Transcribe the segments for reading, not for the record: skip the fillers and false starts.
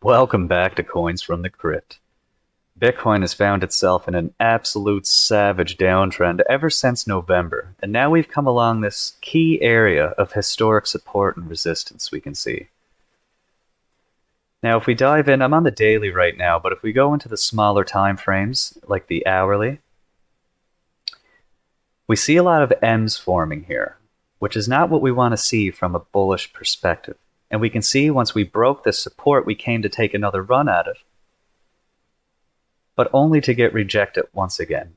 Welcome back to Coins from the Crypt. Bitcoin has found itself in an absolute savage downtrend ever since November, and now we've come along this key area of historic support and resistance we can see. Now if we dive in, I'm on the daily right now, but if we go into the smaller time frames, like the hourly, we see a lot of M's forming here, which is not what we want to see from a bullish perspective. And we can see once we broke this support, we came to take another run at it, but only to get rejected once again.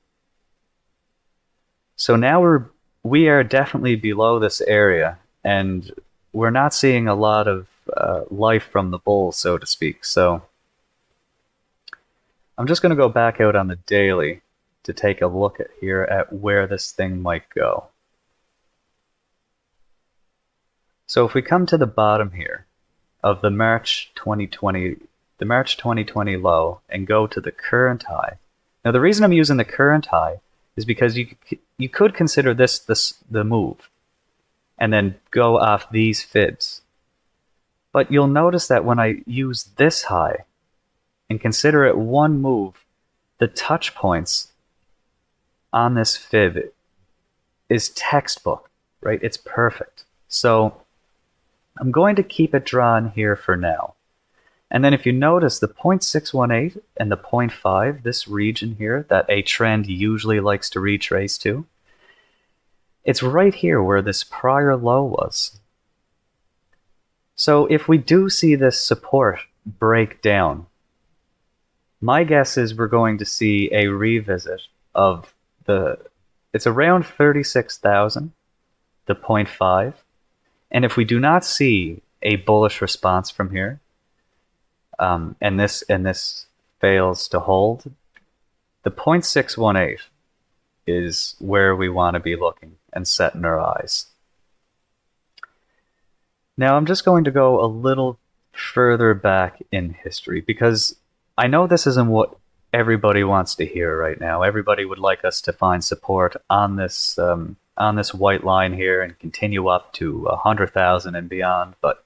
So now we are definitely below this area, and we're not seeing a lot of life from the bull, so to speak. So I'm just going to go back out on the daily to take a look at where this thing might go. So if we come to the bottom here of the March 2020 low and go to the current high. Now the reason I'm using the current high is because you could consider this the move and then go off these fibs. But you'll notice that when I use this high and consider it one move, the touch points on this fib is textbook, right? It's perfect. So I'm going to keep it drawn here for now. And then if you notice the 0.618 and the 0.5, this region here that a trend usually likes to retrace to, it's right here where this prior low was. So if we do see this support break down, my guess is we're going to see a revisit of it's around 36,000, the 0.5. And if we do not see a bullish response from here, and this fails to hold, the 0.618 is where we want to be looking and setting our eyes. Now I'm just going to go a little further back in history because I know this isn't what everybody wants to hear right now. Everybody would like us to find support on this white line here and continue up to 100,000 and beyond. But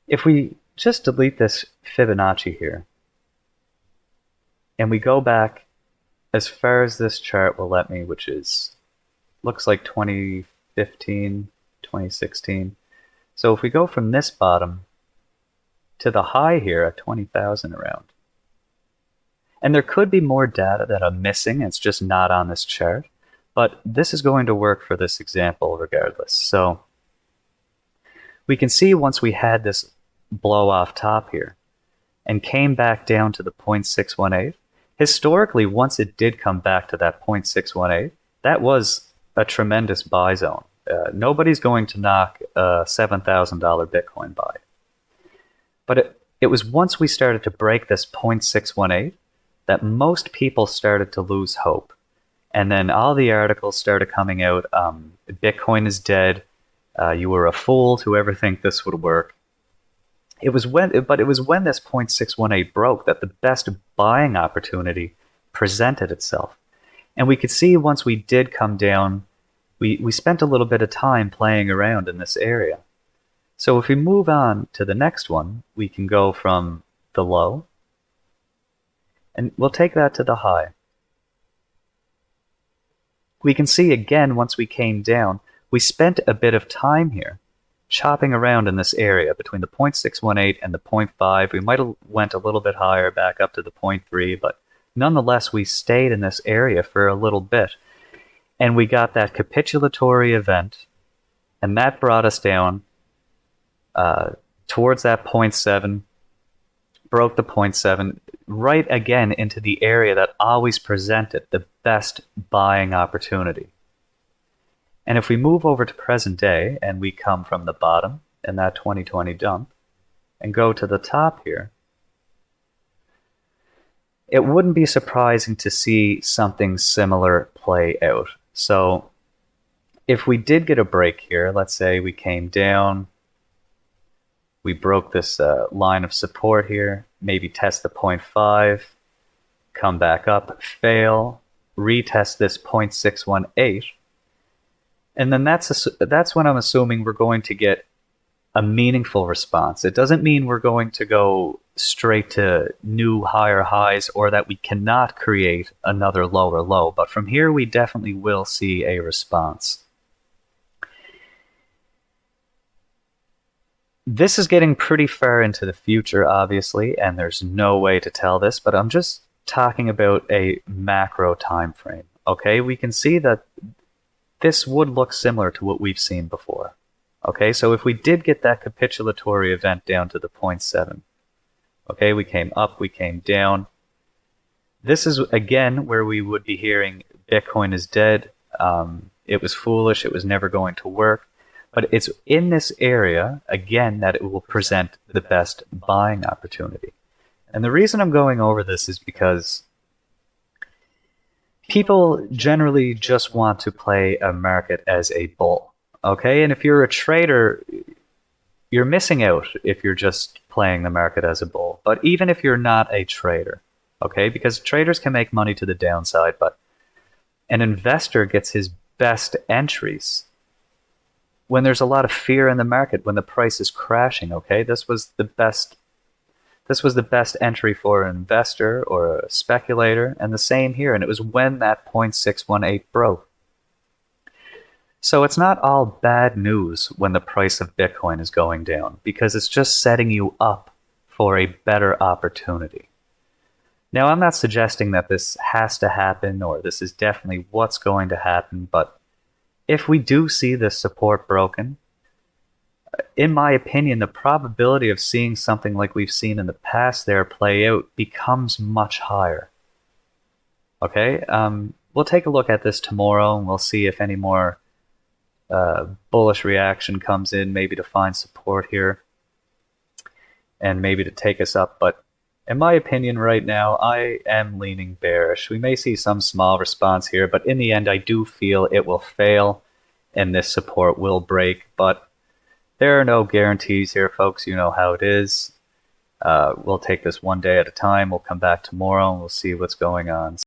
if we just delete this Fibonacci here and we go back as far as this chart will let me, which is looks like 2015, 2016. So if we go from this bottom to the high here at 20,000 around, and there could be more data that I'm missing, it's just not on this chart. But this is going to work for this example regardless. So we can see once we had this blow off top here and came back down to the 0.618, historically, once it did come back to that 0.618, that was a tremendous buy zone. Nobody's going to knock a $7,000 Bitcoin buy. But it was once we started to break this 0.618 that most people started to lose hope. And then all the articles started coming out, Bitcoin is dead, you were a fool to ever think this would work. It was when this 0.618 broke that the best buying opportunity presented itself. And we could see once we did come down, we spent a little bit of time playing around in this area. So if we move on to the next one, we can go from the low, and we'll take that to the high. We can see again, once we came down, we spent a bit of time here chopping around in this area between the 0.618 and the 0.5. We might have went a little bit higher back up to the 0.3, but nonetheless, we stayed in this area for a little bit. And we got that capitulatory event, and that brought us down towards that 0.7, broke the 0.7, right again into the area that always presented the best buying opportunity. And if we move over to present day and we come from the bottom in that 2020 dump and go to the top here, it wouldn't be surprising to see something similar play out. So if we did get a break here, let's say we came down, we broke this line of support here, maybe test the 0.5, come back up, fail, retest this 0.618, and then that's when I'm assuming we're going to get a meaningful response. It doesn't mean we're going to go straight to new higher highs or that we cannot create another lower low, but from here we definitely will see a response. This is getting pretty far into the future, obviously, and there's no way to tell this, but I'm just talking about a macro time frame. Okay, we can see that this would look similar to what we've seen before. Okay, so if we did get that capitulatory event down to the 0.7, okay, we came up, we came down. This is, again, where we would be hearing Bitcoin is dead, it was foolish, it was never going to work. But it's in this area, again, that it will present the best buying opportunity. And the reason I'm going over this is because people generally just want to play a market as a bull. Okay, and if you're a trader, you're missing out if you're just playing the market as a bull. But even if you're not a trader, okay, because traders can make money to the downside, but an investor gets his best entries when there's a lot of fear in the market, when the price is crashing. Okay, this was the best entry for an investor or a speculator, and the same here. And it was when that 0.618 broke. So it's not all bad news when the price of Bitcoin is going down, because it's just setting you up for a better opportunity. Now, I'm not suggesting that this has to happen or this is definitely what's going to happen, but if we do see this support broken, in my opinion, the probability of seeing something like we've seen in the past there play out becomes much higher. Okay, we'll take a look at this tomorrow, and we'll see if any more bullish reaction comes in, maybe to find support here and maybe to take us up. But in my opinion right now, I am leaning bearish. We may see some small response here, but in the end, I do feel it will fail and this support will break. But there are no guarantees here, folks. You know how it is. We'll take this one day at a time. We'll come back tomorrow and we'll see what's going on.